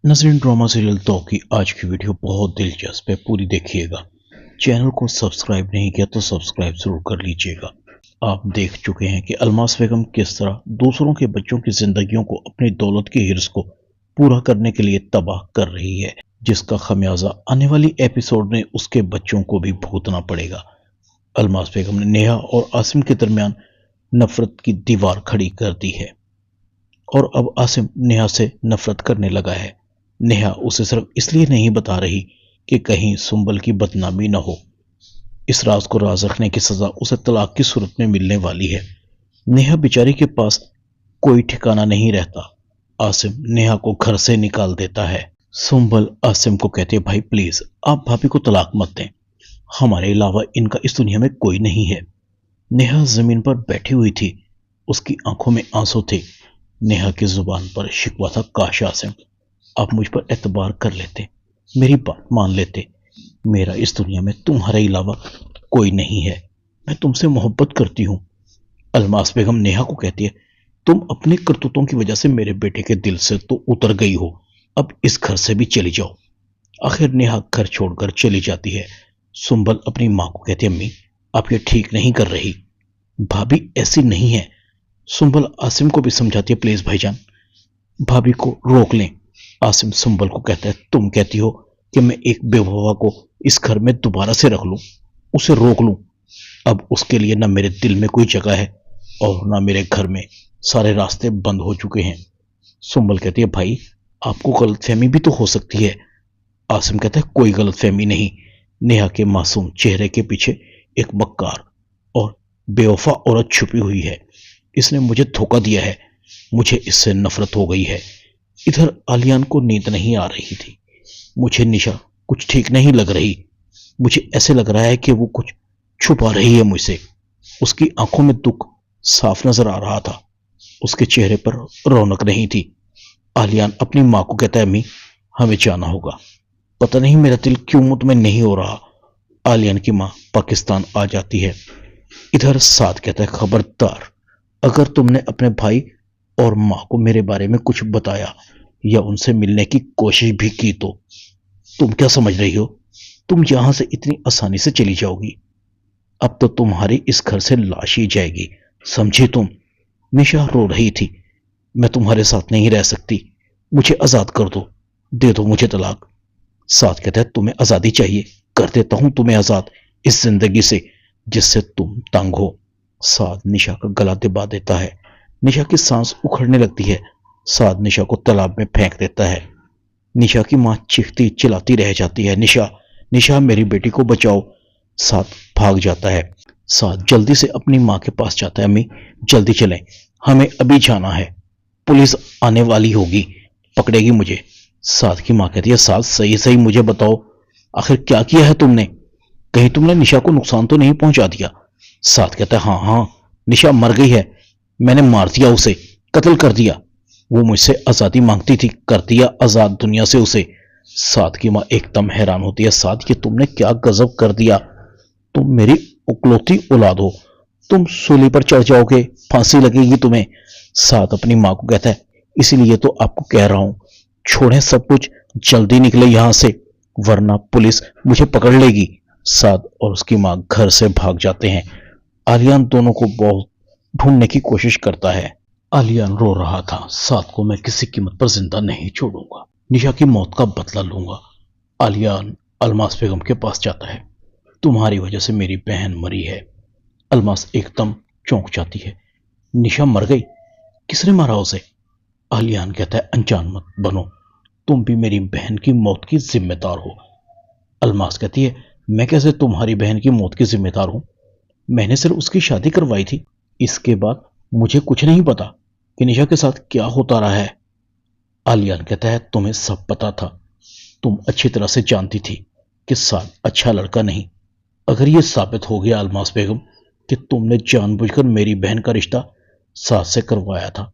नजरीन, drama serial 2 की आज की वीडियो बहुत दिलचस्प है, पूरी देखिएगा। चैनल को सब्सक्राइब नहीं किया तो सब्सक्राइब जरूर कर लीजिएगा। आप देख चुके हैं कि अलमास बेगम किस तरह दूसरों के बच्चों की जिंदगियों को अपनी दौलत की हिर्स को पूरा करने के लिए तबाह कर रही है, जिसका खमियाजा आने वाली एपिसोड में उसके बच्चों को भी भुगतना पड़ेगा। अलमास बेगम ने नेहा और आसिम के दरमियान नफरत की दीवार खड़ी कर दी है और अब आसिम नेहा से नफरत करने लगा है। नेहा उसे सिर्फ इसलिए नहीं बता रही कि कहीं सुंबल की बदनामी न हो। इस राज को राज रखने की सजा उसे तलाक की सूरत में मिलने वाली है। नेहा बेचारी के पास कोई ठिकाना नहीं रहता। आसिम नेहा को घर से निकाल देता है। सुंबल आसिम को कहते, भाई प्लीज आप भाभी को तलाक मत दें, हमारे अलावा इनका इस दुनिया में कोई नहीं है। नेहा जमीन पर बैठी हुई थी, उसकी आंखों में आंसू थे। नेहा की जुबान पर शिकवा था, काश आसिम आप मुझ पर एतबार कर लेते, मेरी बात मान लेते। मेरा इस दुनिया में तुम्हारे अलावा कोई नहीं है, मैं तुमसे मोहब्बत करती हूँ। अलमास बेगम नेहा को कहती है, तुम अपनी करतूतों की वजह से मेरे बेटे के दिल से तो उतर गई हो, अब इस घर से भी चली जाओ। आखिर नेहा घर छोड़कर चली जाती है। सुंबल अपनी माँ को कहती है, अम्मी आप ये ठीक नहीं कर रही, भाभी ऐसी नहीं है। सुंबल आसिम को भी समझाती है, प्लीज भाईजान भाभी को रोक लें। आसिम सुंबल को कहता है, तुम कहती हो कि मैं एक बेवफा को इस घर में दोबारा से रख लूं, उसे रोक लूं। अब उसके लिए ना मेरे दिल में कोई जगह है और ना मेरे घर में, सारे रास्ते बंद हो चुके हैं। सुंबल कहती है, भाई आपको गलतफहमी भी तो हो सकती है। आसिम कहता है, कोई गलतफहमी नहीं, नेहा के मासूम चेहरे के पीछे एक मक्कार और बेवफा औरत छुपी हुई है। इसने मुझे धोखा दिया है, मुझे इससे नफरत हो गई है। इधर आलियान को नींद नहीं आ रही थी। मुझे निशा कुछ ठीक नहीं लग रही, मुझे ऐसे लग रहा है कि वो कुछ छुपा रही है मुझसे। उसकी आंखों में दुख साफ नजर आ रहा था, उसके चेहरे पर रौनक नहीं थी। आलियान अपनी माँ को कहता है, अम्मी हमें जाना होगा, पता नहीं मेरा दिल क्यों मुतमईन नहीं हो रहा। आलियान की माँ पाकिस्तान आ जाती है। इधर साथ कहता है, खबरदार अगर तुमने अपने भाई और माँ को मेरे बारे में कुछ बताया या उनसे मिलने की कोशिश भी की तो तुम क्या समझ रही हो, तुम यहां से इतनी आसानी से चली जाओगी। अब तो तुम्हारी इस घर से लाश ही जाएगी, समझी तुम। निशा रो रही थी, मैं तुम्हारे साथ नहीं रह सकती, मुझे आजाद कर दो, दे दो मुझे तलाक। साथ कहता है, तुम्हें आजादी चाहिए, कर देता हूं तुम्हें आजाद इस जिंदगी से जिससे तुम तंग हो। साथ निशा का गला दबा देता है। निशा की सांस उखड़ने लगती है। साथ निशा को तालाब में फेंक देता है। निशा की मां चीखती चिल्लाती रह जाती है, निशा निशा मेरी बेटी को बचाओ। साथ भाग जाता है। साथ जल्दी से अपनी मां के पास जाता है, अम्मी जल्दी चलें, हमें अभी जाना है, पुलिस आने वाली होगी, पकड़ेगी मुझे। साथ की मां कहती है, साथ सही सही मुझे बताओ, आखिर क्या किया है तुमने, कहीं तुमने निशा को नुकसान तो नहीं पहुंचा दिया। साथ कहता है, हाँ हाँ निशा मर गई है, मैंने मार दिया उसे, कत्ल कर दिया, वो मुझसे आजादी मांगती थी, कर दिया आजाद दुनिया से उसे। साथ की मां एकदम हैरान होती है, साथ ये तुमने क्या गजब कर दिया, तुम मेरी उकलौती औलाद हो, तुम सूली पर चढ़ जाओगे, फांसी लगेगी तुम्हें। साथ अपनी मां को कहता है, इसीलिए तो आपको कह रहा हूं, छोड़ें सब कुछ, जल्दी निकले यहां से, वरना पुलिस मुझे पकड़ लेगी। साथ और उसकी मां घर से भाग जाते हैं। आलियान दोनों को बहुत ढूंढने की कोशिश करता है। आलियान रो रहा था, साथ को मैं किसी कीमत पर जिंदा नहीं छोड़ूंगा, निशा की मौत का बदला लूंगा। आलियान अलमास बेगम के पास जाता है, तुम्हारी वजह से मेरी बहन मरी है। अलमास एकदम चौंक जाती है, निशा मर गई, किसने मारा उसे। आलियान कहता है, अनजान मत बनो, तुम भी मेरी बहन की मौत की जिम्मेदार हो। अलमास कहती है, मैं कैसे तुम्हारी बहन की मौत की जिम्मेदार हूं, मैंने सिर्फ उसकी शादी करवाई थी, इसके बाद मुझे कुछ नहीं पता कि निशा के साथ क्या होता रहा है। आलियान कहता है, तुम्हें सब पता था, तुम अच्छी तरह से जानती थी कि साथ अच्छा लड़का नहीं। अगर यह साबित हो गया अलमास बेगम कि तुमने जानबूझकर मेरी बहन का रिश्ता साथ से करवाया था,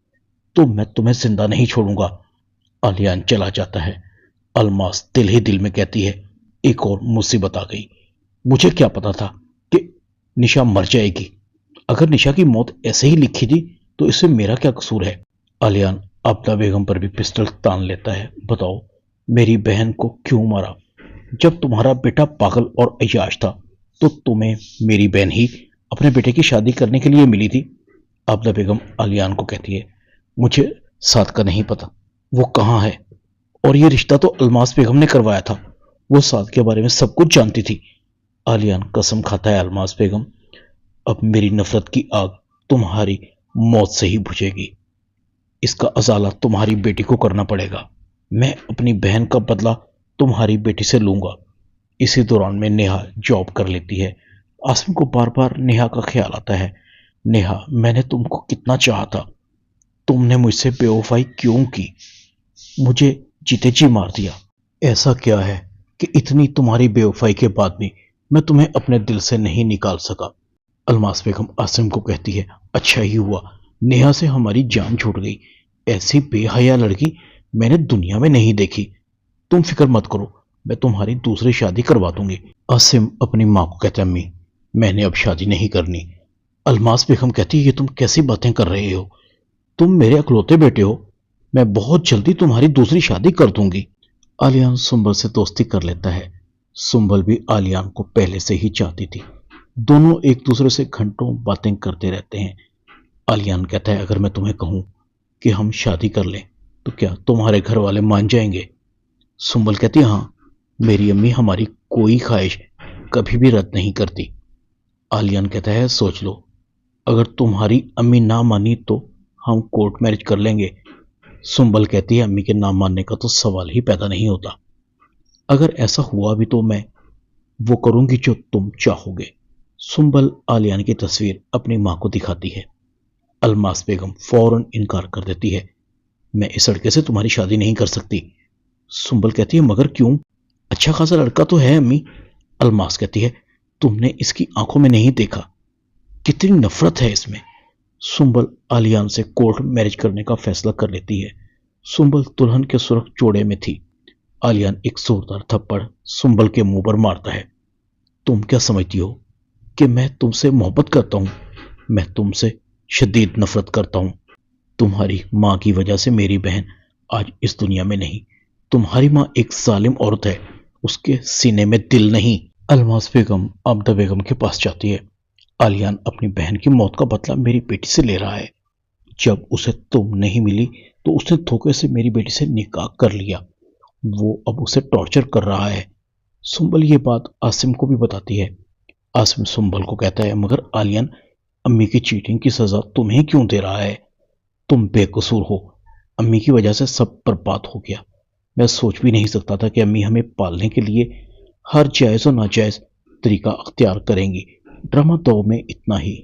तो मैं तुम्हें जिंदा नहीं छोड़ूंगा। आलियान चला जाता है। अलमास दिल ही दिल में कहती है, एक और मुसीबत आ गई, मुझे क्या पता था कि निशा मर जाएगी, अगर निशा की मौत ऐसे ही लिखी थी तो इससे मेरा क्या कसूर है। आलियान आबदा बेगम पर भी पिस्टल तान लेता है, बताओ میری بہن کو کیوں مارا؟ جب تمہارا بیٹا پاگل اور عیاش تھا تو تمہیں میری بہن ہی اپنے بیٹے کی شادی کرنے کے لیے ملی تھی۔ عابدہ بیگم علیان کو کہتی ہے، مجھے سعد کا نہیں پتا، وہ کہاں ہے؟ اور یہ رشتہ تو الماس بیگم نے کروایا تھا، وہ سعد کے بارے میں سب کچھ جانتی تھی۔ علیان قسم کھاتا ہے، الماس بیگم اب میری نفرت کی آگ تمہاری موت سے ہی بجھے گی، اس کا ازالہ تمہاری بیٹی کو کرنا پڑے گا۔ میں اپنی بہن کا بدلہ تمہاری بیٹی سے لوں گا۔ اسی دوران میں نیہا جاب کر لیتی ہے۔ آسم کو بار بار نیہا کا خیال آتا ہے۔ نیہا، میں نے تم کو کتنا چاہا تھا، تم نے مجھ سے بے وفائی کیوں کی؟ مجھے جیتے جی مار دیا۔ ایسا کیا ہے کہ اتنی تمہاری بے وفائی کے بعد بھی میں تمہیں اپنے دل سے نہیں نکال سکا؟ الماس بیگم آسم کو کہتی ہے، اچھا ہی ہوا نیہا سے ہماری جان چھوٹ گئی، ایسی بے حیا لڑکی میں نے دنیا میں نہیں دیکھی۔ تم فکر مت کرو، میں تمہاری دوسری شادی کروا دوں گی۔ آسم اپنی ماں کو کہتا ہے، امی میں نے اب شادی نہیں کرنی۔ الماس بیگم کہتی ہے، یہ تم کیسی باتیں کر رہے ہو؟ تم میرے اکلوتے بیٹے ہو، میں بہت جلدی تمہاری دوسری شادی کر دوں گی۔ علیان سنبل سے دوستی کر لیتا ہے۔ سنبل بھی علیان کو پہلے سے ہی چاہتی تھی، دونوں ایک دوسرے سے گھنٹوں باتیں کرتے رہتے ہیں۔ علیان کہتا ہے، اگر میں تمہیں کہوں کہ ہم شادی کر لیں تو کیا تمہارے گھر والے مان جائیں گے؟ سنبل کہتی ہے، ہاں، میری امی ہماری کوئی خواہش کبھی بھی رد نہیں کرتی۔ علیان کہتا ہے، سوچ لو، اگر تمہاری امی نہ مانی تو ہم کورٹ میرج کر لیں گے۔ سنبل کہتی ہے، امی کے نہ ماننے کا تو سوال ہی پیدا نہیں ہوتا، اگر ایسا ہوا بھی تو میں وہ کروں گی جو تم چاہو گے۔ سنبل علیان کی تصویر اپنی ماں کو دکھاتی ہے۔ الماس بیگم فوراً انکار کر دیتی ہے، میں اس لڑکے سے تمہاری شادی نہیں کر سکتی۔ سنبل کہتی ہے، مگر کیوں؟ اچھا خاصا لڑکا تو ہے امی۔ الماس کہتی ہے، تم نے اس کی آنکھوں میں نہیں دیکھا، کتنی نفرت ہے اس میں۔ سنبل علیان سے کورٹ میرج کرنے کا فیصلہ کر لیتی ہے۔ سنبل دلہن کے سرخ جوڑے میں تھی۔ علیان ایک زوردار تھپڑ سنبل کے منہ پر مارتا ہے۔ تم کیا سمجھتی ہو کہ میں تم سے محبت کرتا ہوں؟ میں تم سے شدید نفرت کرتا ہوں۔ تمہاری ماں کی وجہ سے میری بہن آج اس دنیا میں نہیں۔ تمہاری ماں ایک ظالم عورت ہے، اس کے سینے میں دل نہیں۔ الماس بیگم عابدہ بیگم کے پاس جاتی ہے۔ علیان اپنی بہن کی موت کا بدلہ میری بیٹی سے لے رہا ہے۔ جب اسے تم نہیں ملی تو اس نے دھوکے سے میری بیٹی سے نکاح کر لیا، وہ اب اسے ٹارچر کر رہا ہے۔ سنبل یہ بات آسم کو بھی بتاتی ہے۔ آسم سنبل کو کہتا ہے، مگر علیان امی کی چیٹنگ کی سزا تمہیں کیوں دے رہا ہے؟ تم بے قصور ہو، امی کی وجہ سے سب برباد ہو گیا۔ میں سوچ بھی نہیں سکتا تھا کہ امی ہمیں پالنے کے لیے ہر جائز و ناجائز طریقہ اختیار کریں گی۔ ڈرامہ 2 میں اتنا ہی۔